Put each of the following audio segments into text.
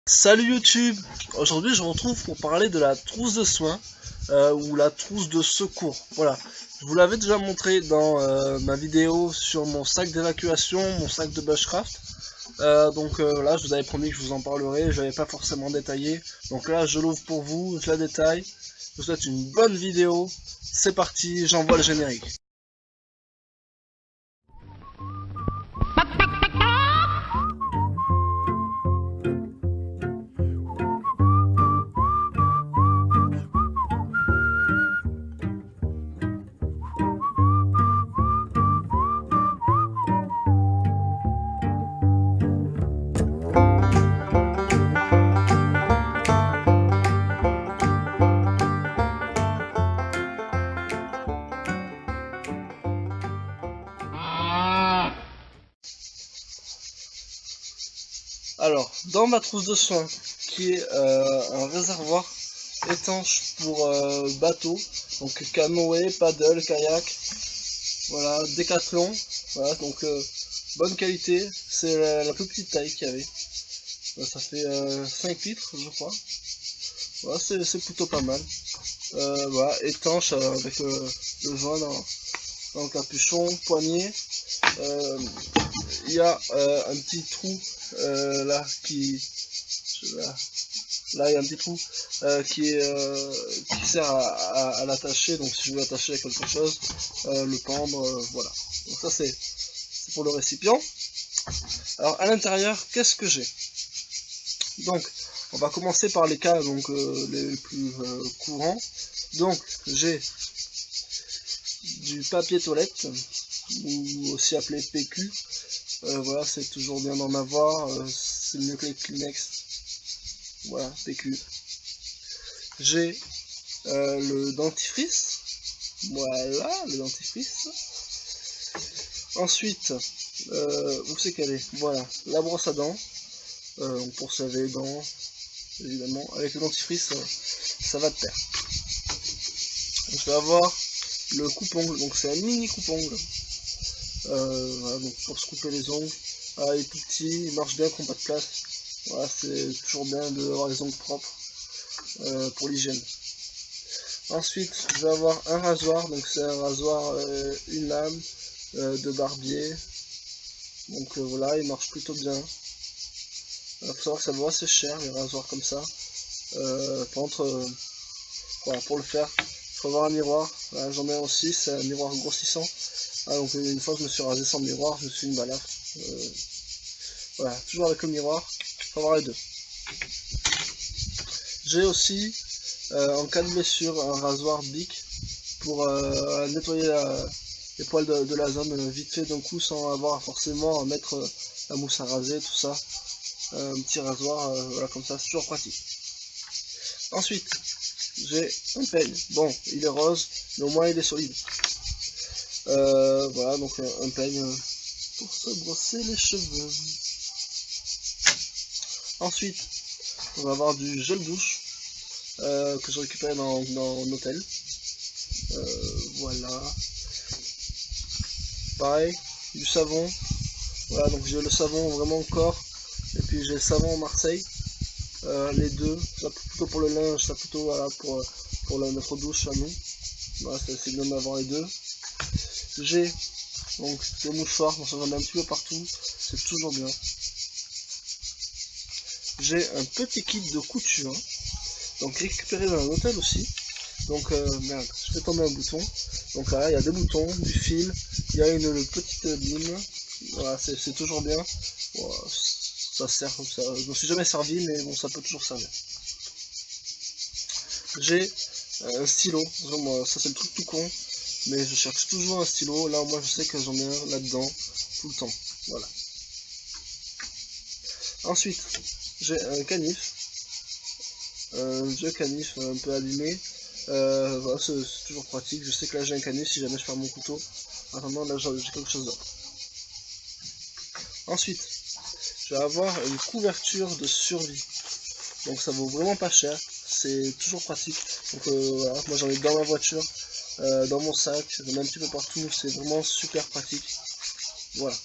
Salut YouTube. Aujourd'hui je vous retrouve pour parler de la trousse de soins ou la trousse de secours. Voilà, je vous l'avais déjà montré dans ma vidéo sur mon sac d'évacuation, mon sac de bushcraft. Là je vous avais promis que je vous en parlerai, je n'avais pas forcément détaillé. Donc là je l'ouvre pour vous, je la détaille. Je vous souhaite une bonne vidéo. C'est parti, j'envoie le générique. Alors, dans ma trousse de soins, qui est un réservoir étanche pour bateau, donc canoë, paddle, kayak, voilà, décathlon, voilà, donc bonne qualité, c'est la plus petite taille qu'il y avait. Ça fait 5 litres, je crois. Voilà, c'est plutôt pas mal. Voilà, étanche avec le joint dans le capuchon, poignet. Il y a un petit trou là là il y a un petit trou qui sert à l'attacher, donc si je veux l'attacher à quelque chose, le pendre, voilà. Donc ça c'est pour le récipient. Alors à l'intérieur, qu'est-ce que j'ai? Donc on va commencer par les cas donc les plus courants. Donc j'ai du papier toilette, ou aussi appelé PQ. Voilà, c'est toujours bien d'en avoir, c'est mieux que les Kleenex. Voilà, PQ. J'ai le dentifrice. Voilà, le dentifrice. Ensuite, où c'est qu'elle est? Voilà, la brosse à dents. Pour se laver les dents, évidemment. Avec le dentifrice, ça va de pair. Je vais avoir le coupe-ongle, donc c'est un mini coupe-ongle. Voilà, donc pour se couper les ongles. Ah, il est tout petit, il marche bien, qu'on pas de place. Voilà, c'est toujours bien d'avoir les ongles propres pour l'hygiène. Ensuite, je vais avoir un rasoir, donc c'est un rasoir une lame de barbier. Donc voilà, il marche plutôt bien. Il faut savoir que ça vaut assez cher les rasoirs comme ça. Par contre, voilà, pour le faire, il faut avoir un miroir. Voilà, j'en ai un aussi, c'est un miroir grossissant. Ah, donc une fois que je me suis rasé sans miroir, je me suis mis une balafre. Voilà, toujours avec le miroir, il faut avoir les deux. J'ai aussi, en cas de blessure, un rasoir Bic pour nettoyer les poils de la zone vite fait d'un coup sans avoir forcément à mettre la mousse à raser, tout ça. Un petit rasoir, voilà, comme ça, c'est toujours pratique. Ensuite, j'ai un peigne. Bon, il est rose, mais au moins il est solide. Voilà, donc un peigne pour se brosser les cheveux. Ensuite, on va avoir du gel douche que je récupère dans l'hôtel. Voilà. Pareil, du savon. Voilà, donc j'ai le savon vraiment corps, et puis j'ai le savon Marseille. Les deux, ça plutôt pour le linge, ça plutôt voilà, pour notre douche à nous. Voilà, c'est bien d'avoir les deux. J'ai donc des mouchoirs, on s'en met un petit peu partout, c'est toujours bien. J'ai un petit kit de couture, donc récupéré dans un hôtel aussi. Donc merde, je fais tomber un bouton. Donc là, il y a des boutons, du fil, il y a une petite lime. Voilà, c'est toujours bien. Voilà, ça sert comme ça. Je ne me suis jamais servi, mais bon, ça peut toujours servir. J'ai un stylo. Moi, ça c'est le truc tout con, mais je cherche toujours un stylo. Là, moi, je sais que j'en ai un là-dedans tout le temps. Voilà. Ensuite, j'ai un canif. Un vieux canif un peu abîmé. Voilà, c'est toujours pratique. Je sais que là, j'ai un canif si jamais je perds mon couteau. Attendant, là, j'ai quelque chose d'autre. Ensuite, je vais avoir une couverture de survie. Donc ça vaut vraiment pas cher, c'est toujours pratique. Donc voilà, moi j'en ai dans ma voiture, dans mon sac, j'en ai un petit peu partout, c'est vraiment super pratique. Voilà,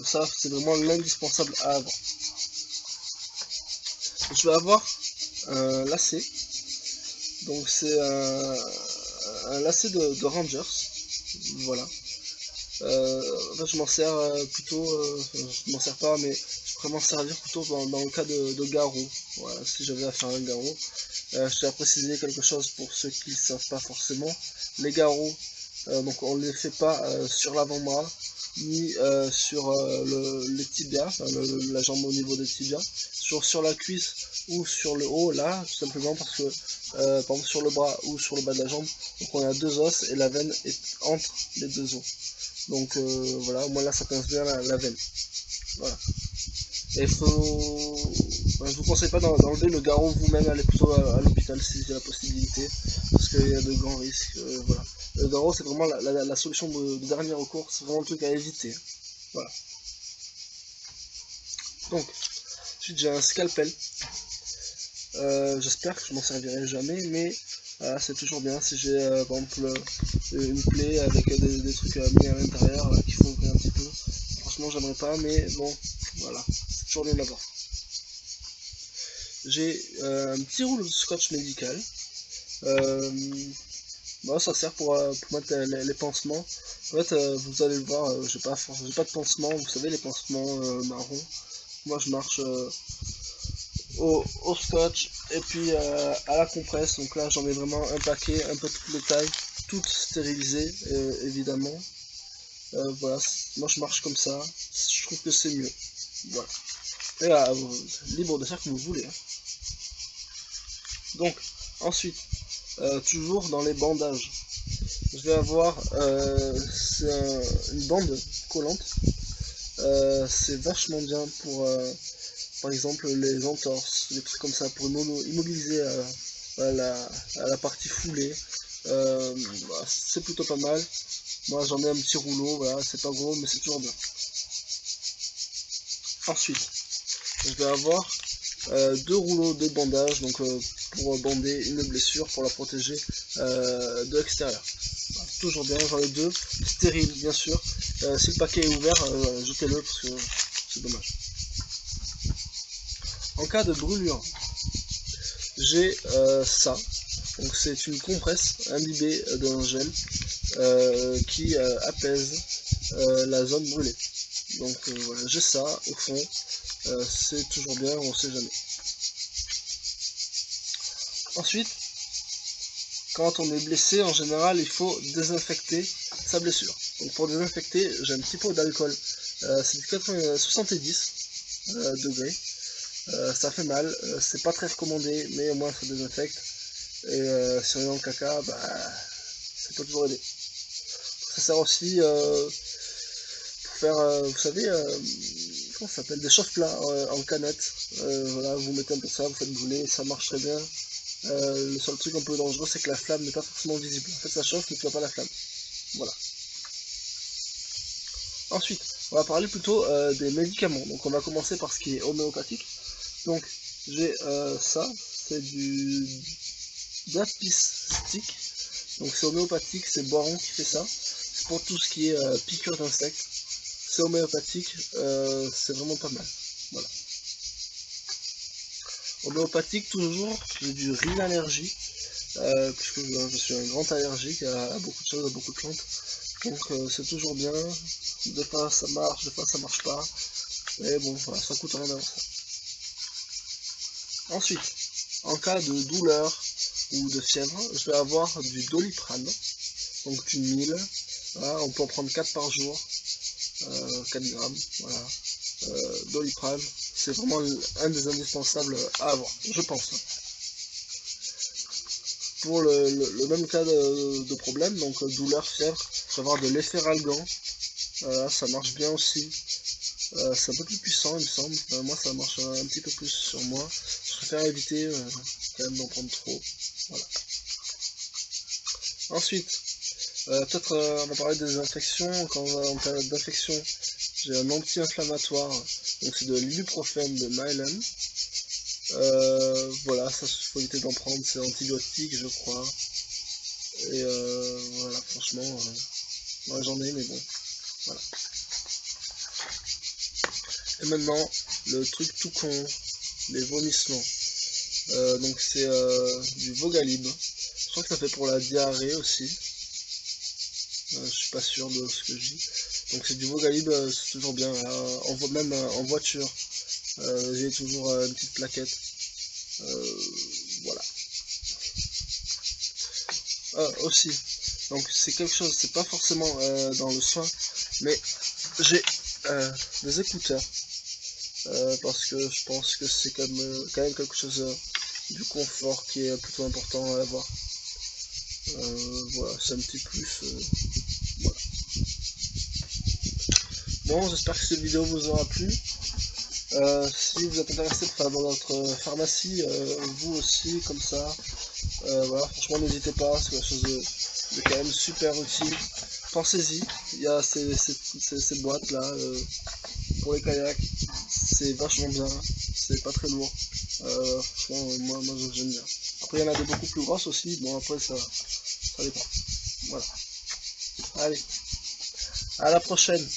ça c'est vraiment l'indispensable à avoir. je vais avoir un lacet. Donc c'est un lacet de Rangers. Voilà. En fait, je m'en sers plutôt, je m'en sers pas, mais je pourrais m'en servir plutôt dans le cas de garrot. Voilà, si j'avais à faire un garrot. Je tiens à préciser quelque chose pour ceux qui ne savent pas forcément. Les garrots, donc on ne les fait pas sur l'avant-bras, ni sur les tibias, enfin, la jambe au niveau des tibias, sur la cuisse ou sur le haut, là, tout simplement parce que, par exemple, sur le bras ou sur le bas de la jambe, donc on a deux os et la veine est entre les deux os. Donc voilà, au moins là ça pince bien la veine. Voilà. Et enfin, je vous conseille pas d'enlever le garrot vous-même, allez plutôt à l'hôpital si j'ai la possibilité, parce qu'il y a de grands risques. Voilà. Le garrot c'est vraiment la solution de dernier recours, c'est vraiment le truc à éviter. Voilà. Donc, ensuite j'ai un scalpel. J'espère que je m'en servirai jamais, mais c'est toujours bien si j'ai par exemple une plaie avec des trucs mis à l'intérieur qu'il faut ouvrir un petit peu. Franchement j'aimerais pas, mais bon, voilà, c'est toujours bien de l'avoir. J'ai un petit rouleau de scotch médical. Bon, ça sert pour mettre les pansements. En fait, vous allez le voir, j'ai pas de pansement, vous savez les pansements marrons. Moi je marche au scotch et puis à la compresse. Donc là j'en ai vraiment un paquet, un peu toutes les tailles, toutes stérilisées évidemment. Voilà, moi je marche comme ça, je trouve que c'est mieux. Voilà. Et là, libre de faire comme vous voulez. Hein. Donc, ensuite, toujours dans les bandages, je vais avoir une bande collante. C'est vachement bien pour, par exemple, les entorses, des trucs comme ça, pour immobiliser la partie foulée. Bah, c'est plutôt pas mal. Moi j'en ai un petit rouleau, voilà, c'est pas gros, mais c'est toujours bien. Ensuite, je vais avoir deux rouleaux de bandage, donc pour bander une blessure, pour la protéger de l'extérieur. Voilà, toujours bien, j'en ai deux, stériles bien sûr. Si le paquet est ouvert, jetez-le parce que c'est dommage. En cas de brûlure, j'ai ça. Donc c'est une compresse imbibée d'un gel qui apaise la zone brûlée. Donc voilà, j'ai ça au fond. C'est toujours bien, on sait jamais. Ensuite, quand on est blessé, en général, il faut désinfecter sa blessure. Donc pour désinfecter, j'ai un petit pot d'alcool. C'est du 70 degrés. Ça fait mal, c'est pas très recommandé, mais au moins ça désinfecte. Et si on est dans le caca, bah, ça peut toujours aider. Ça sert aussi pour faire, vous savez, comment ça s'appelle, des chauffe-plats en canette. Voilà, vous mettez un peu ça, vous faites brûler, ça marche très bien. Le seul truc un peu dangereux, c'est que la flamme n'est pas forcément visible. En fait, ça chauffe, mais tu vois pas la flamme. Voilà. Ensuite, on va parler plutôt des médicaments. Donc, on va commencer par ce qui est homéopathique. Donc, j'ai ça, c'est du Dapistic. Donc, c'est homéopathique, c'est Boiron qui fait ça. C'est pour tout ce qui est piqûre d'insectes. C'est homéopathique, c'est vraiment pas mal. Voilà. Homéopathique toujours, j'ai du Rhinallergie, puisque je suis un grand allergique à beaucoup de choses, à beaucoup de plantes. Donc c'est toujours bien. Des fois ça marche, des fois ça marche pas. Mais bon, voilà, ça coûte rien d'avoir ça. Ensuite, en cas de douleur ou de fièvre, je vais avoir du Doliprane, donc du 1000. Voilà, on peut en prendre 4 par jour, 4 grammes, voilà. Doliprane, c'est vraiment un des indispensables à avoir, je pense. Pour le même cas de problème, donc douleur, fièvre, je vais avoir de l'Efferalgan, ça marche bien aussi. C'est un peu plus puissant, il me semble. Moi, ça marche un petit peu plus sur moi. Je préfère éviter quand même d'en prendre trop. Voilà. Ensuite, peut-être on va parler des infections. Quand on va en période d'infection, j'ai un anti-inflammatoire. Donc c'est de l'ibuprofène de Mylan. Voilà, ça faut éviter d'en prendre. C'est antibiotique, je crois. Et voilà, franchement, moi j'en ai, mais bon, voilà. Et maintenant, le truc tout con, les vomissements. Donc c'est du Vogalib. Je crois que ça fait pour la diarrhée aussi. Je suis pas sûr de ce que je dis. Donc c'est du Vogalib, c'est toujours bien. Même en voiture, j'ai toujours une petite plaquette. Voilà. Aussi, donc c'est quelque chose, c'est pas forcément dans le soin, mais j'ai des écouteurs. Parce que je pense que c'est quand même quelque chose du confort qui est plutôt important à avoir. Voilà, c'est un petit plus. Voilà. Bon, j'espère que cette vidéo vous aura plu. Si vous êtes intéressé par notre pharmacie, vous aussi, comme ça, voilà, franchement n'hésitez pas, c'est quelque chose de quand même super utile. Pensez-y, il y a ces boîtes là pour les kayaks, c'est vachement bien, c'est pas très lourd. Franchement, moi j'aime bien. Après il y en a des beaucoup plus grosses aussi, bon après ça dépend. Voilà. Allez, à la prochaine.